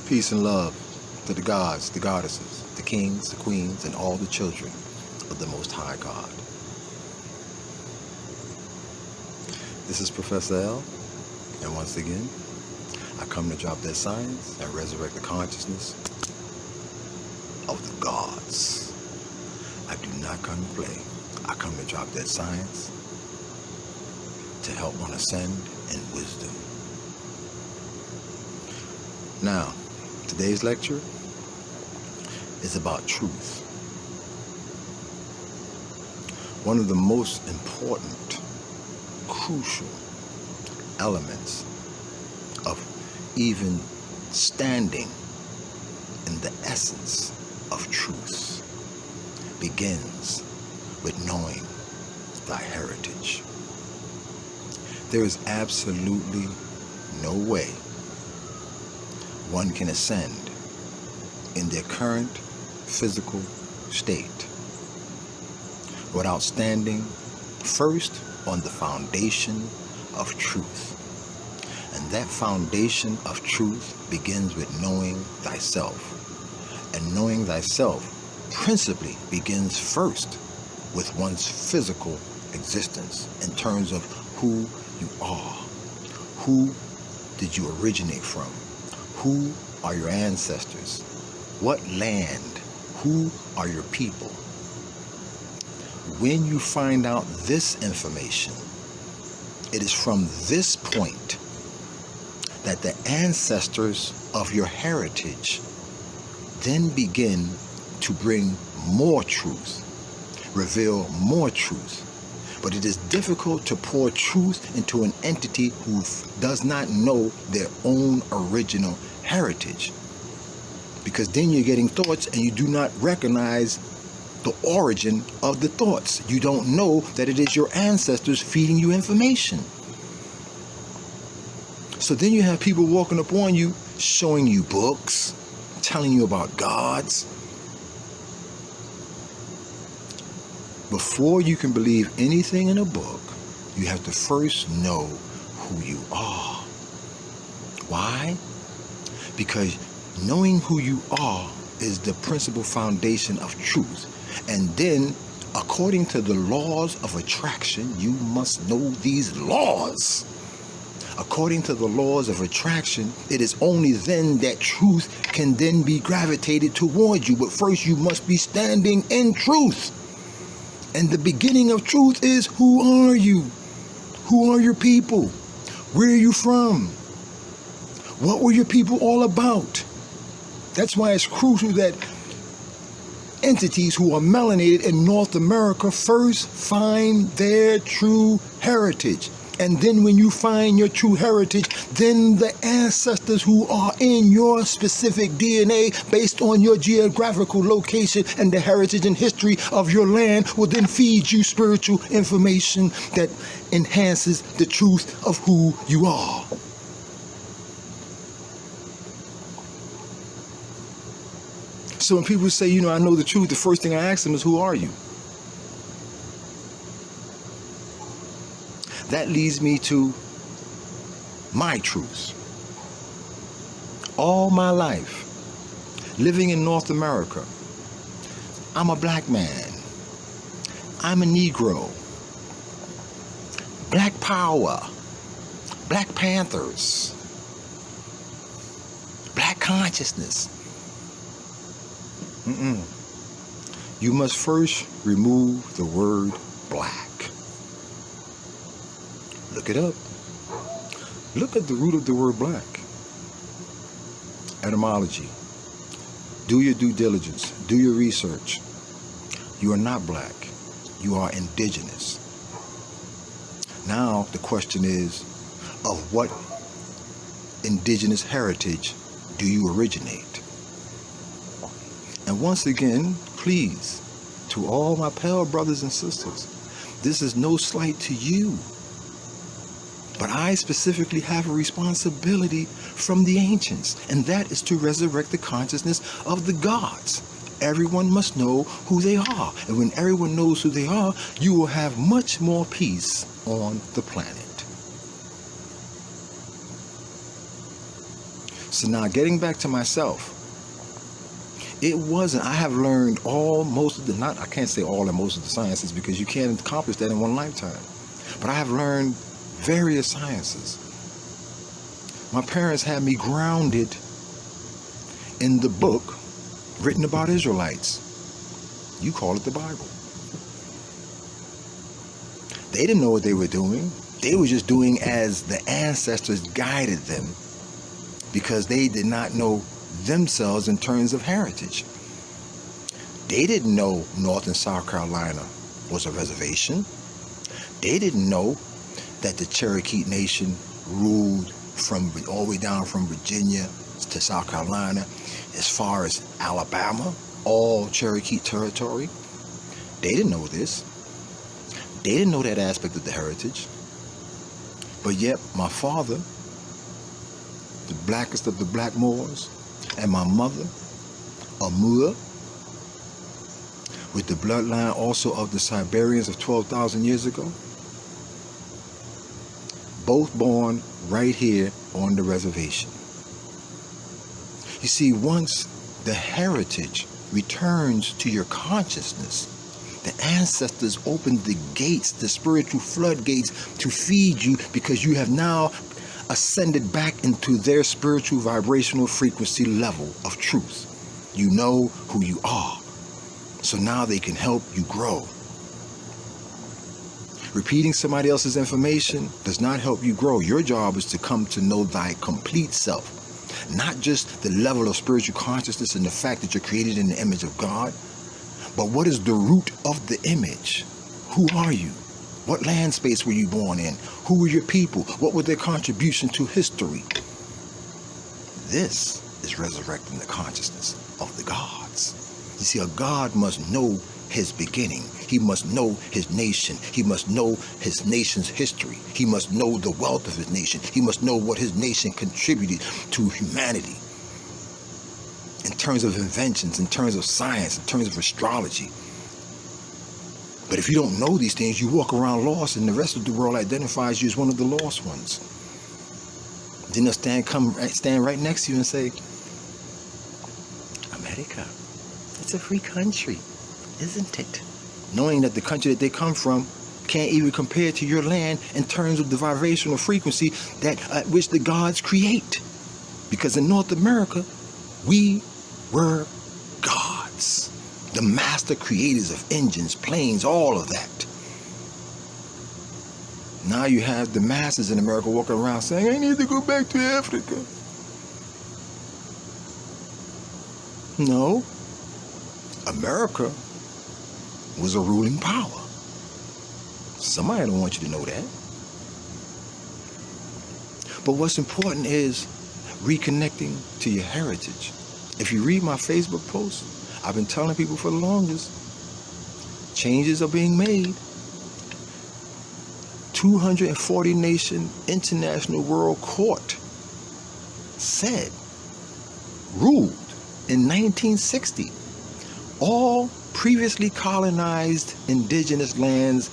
Peace and love to the gods, the goddesses, the kings, the queens, and all the children of the Most High God. This is Professorel, and once again, I come to drop that science and resurrect the consciousness of the gods. I do not come to play. I come to drop that science to help one ascend in wisdom. Now, today's lecture is about truth. One of the most important, crucial elements of even standing in the essence of truth begins with knowing thy heritage. There is absolutely no way one can ascend in their current physical state without standing first on the foundation of truth. And that foundation of truth begins with knowing thyself. And knowing thyself principally begins first with one's physical existence in terms of who you are. Who did you originate from? Who are your ancestors? What land? Who are your people? When you find out this information, it is from this point that the ancestors of your heritage then begin to bring more truth, reveal more truth. But it is difficult to pour truth into an entity who does not know their own original heritage. Because then you're getting thoughts and you do not recognize the origin of the thoughts. You don't know that it is your ancestors feeding you information. So then you have people walking up on you, showing you books, telling you about gods. Before you can believe anything in a book, you have to first know who you are. Why? Because knowing who you are is the principal foundation of truth. And then, according to the laws of attraction, you must know these laws. According to the laws of attraction, it is only then that truth can then be gravitated towards you. But first, you must be standing in truth. And the beginning of truth is, who are you? Who are your people? Where are you from? What were your people all about? That's why it's crucial that entities who are melanated in North America first find their true heritage. And then when you find your true heritage, then the ancestors who are in your specific DNA based on your geographical location and the heritage and history of your land will then feed you spiritual information that enhances the truth of who you are. So when people say, I know the truth, the first thing I ask them is, who are you? That leads me to my truth. All my life, living in North America, I'm a black man. I'm a Negro. Black Power. Black Panthers. Black consciousness. You must first remove the word black. Look it up. Look at the root of the word black. Etymology. Do your due diligence. Do your research. You are not black. You are indigenous. Now the question is, of what indigenous heritage do you originate? And once again, please, to all my pale brothers and sisters, this is no slight to you. But I specifically have a responsibility from the ancients, and that is to resurrect the consciousness of the gods. Everyone must know who they are. And when everyone knows who they are, you will have much more peace on the planet. So now getting back to myself, it wasn't, I have learned I can't say all and most of the sciences because you can't accomplish that in one lifetime. But I have learned various sciences. My parents had me grounded in the book written about Israelites. You call it the Bible. They didn't know what they were doing. They were just doing as the ancestors guided them because they did not know themselves in terms of heritage. They didn't know North and South Carolina was a reservation. They didn't know that the Cherokee Nation ruled from all the way down from Virginia to South Carolina, as far as Alabama, all Cherokee territory. They didn't know this. They didn't know that aspect of the heritage. But yet, my father, the blackest of the black Moors, and my mother, a Moor, with the bloodline also of the Siberians of 12,000 years ago, both born right here on the reservation. You see, once the heritage returns to your consciousness, the ancestors opened the gates, the spiritual floodgates, to feed you because you have now ascended back into their spiritual vibrational frequency level of truth. You know who you are. So now they can help you grow. Repeating somebody else's information does not help you grow. Your job is to come to know thy complete self. Not just the level of spiritual consciousness and the fact that you're created in the image of God, but what is the root of the image? Who are you? What land space were you born in? Who were your people? What was their contribution to history? This is resurrecting the consciousness of the gods. You see, a god must know his beginning. He must know his nation. He must know his nation's history. He must know the wealth of his nation. He must know what his nation contributed to humanity in terms of inventions, in terms of science, in terms of astrology. But if you don't know these things, you walk around lost, and the rest of the world identifies you as one of the lost ones. Then they'll stand right next to you and say, America, it's a free country, isn't it? Knowing that the country that they come from can't even compare to your land in terms of the vibrational frequency that at which the gods create. Because in North America, we were gods. The master creators of engines, planes, all of that. Now you have the masses in America walking around saying, I need to go back to Africa. No. America was a ruling power. Somebody don't want you to know that. But what's important is reconnecting to your heritage. If you read my Facebook posts, I've been telling people for the longest, changes are being made. 240 nation international world court ruled in 1960, all previously colonized indigenous lands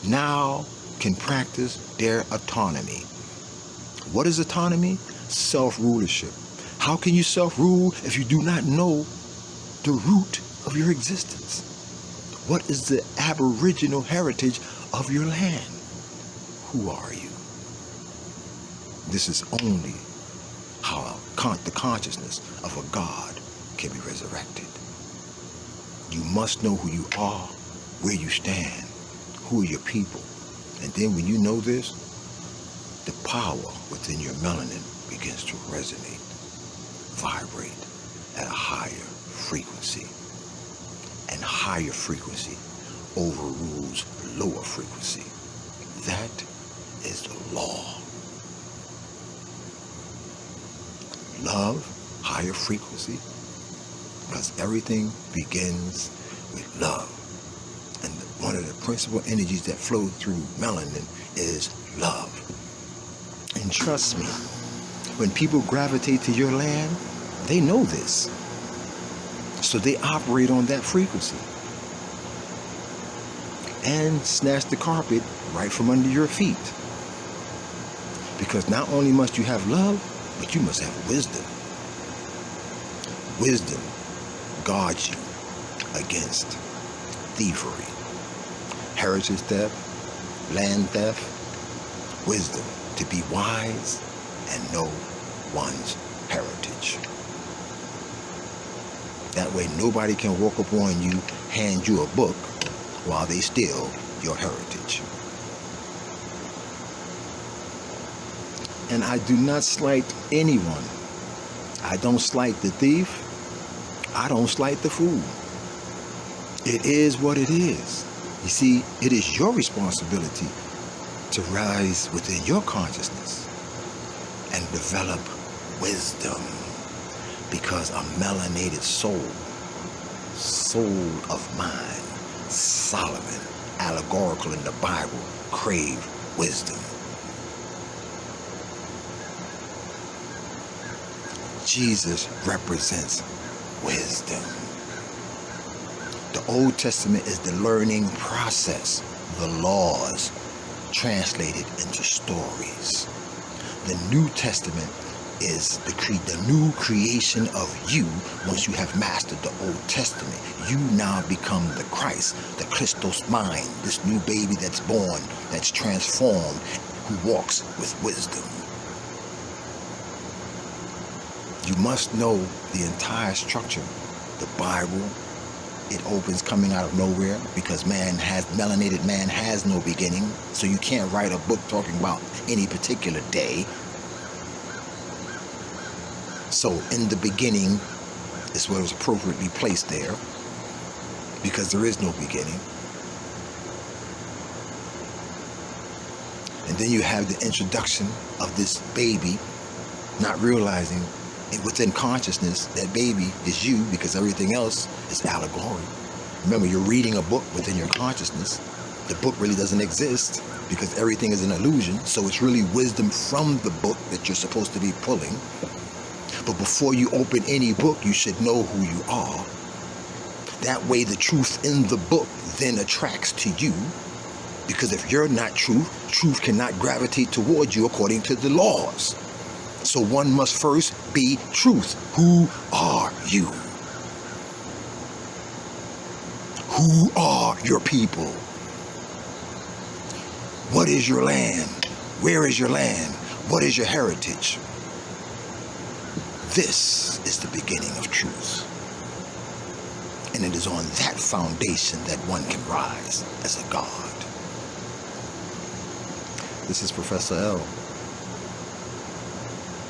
now can practice their autonomy. What is autonomy? Self-rulership. How can you self-rule if you do not know the root of your existence? What is the aboriginal heritage of your land? Who are you? This is only how the consciousness of a God can be resurrected. You must know who you are, where you stand, who are your people. And then when you know this, the power within your melanin begins to resonate, vibrate at a higher frequency. And higher frequency overrules lower frequency. That is the law. Love, higher frequency, because everything begins with love. And one of the principal energies that flow through melanin is love. And trust me, when people gravitate to your land, they know this. So they operate on that frequency and snatch the carpet right from under your feet. Because not only must you have love, but you must have higher frequency. And trust me, when people gravitate to your land, they know this. So they operate on that frequency and snatch the carpet right from under your feet. Because not only must you have love, but you must have higher frequency. And trust me, when people gravitate to your land, they know this. So they operate on that frequency and snatch the carpet right from under your feet. Because not only must you have love, But you must have wisdom. Wisdom guards you against thievery, heritage theft, land theft. Wisdom to be wise and know one's heritage. That way nobody can walk up on you, hand you a book while they steal your heritage. And I do not slight anyone. I don't slight the thief. I don't slight the fool. It is what it is. You see, it is your responsibility to rise within your consciousness and develop wisdom, because a melanated soul of mine, Solomon, allegorical in the Bible, crave wisdom. Jesus represents wisdom. The Old Testament is the learning process, the laws translated into stories. The New Testament is the new creation of you. Once you have mastered the Old Testament, you now become the Christ, the Christos mind, this new baby that's born, that's transformed, who walks with wisdom. You must know the entire structure. The Bible, it opens coming out of nowhere, because melanated man has no beginning. So you can't write a book talking about any particular day. So in the beginning is what is appropriately placed there, because there is no beginning. And then you have the introduction of this baby, not realizing within consciousness that baby is you, because everything else is allegory. Remember, you're reading a book within your consciousness. The book really doesn't exist, because everything is an illusion. So it's really wisdom from the book that you're supposed to be pulling. But before you open any book, you should know who you are. That way the truth in the book then attracts to you, because if you're not truth, truth cannot gravitate towards you according to the laws. So one must first be truth. Who are you? Who are your people? What is your land? Where is your land? What is your heritage? This is the beginning of truth. And it is on that foundation that one can rise as a god. This is Professorel.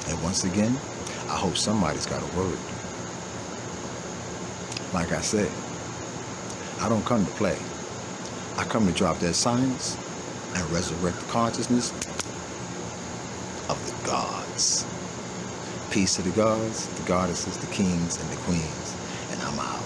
And once again, I hope somebody's got a word. Like I said, I don't come to play. I come to drop that science and resurrect the consciousness of the gods. Peace to the gods, the goddesses, the kings, and the queens. And I'm out.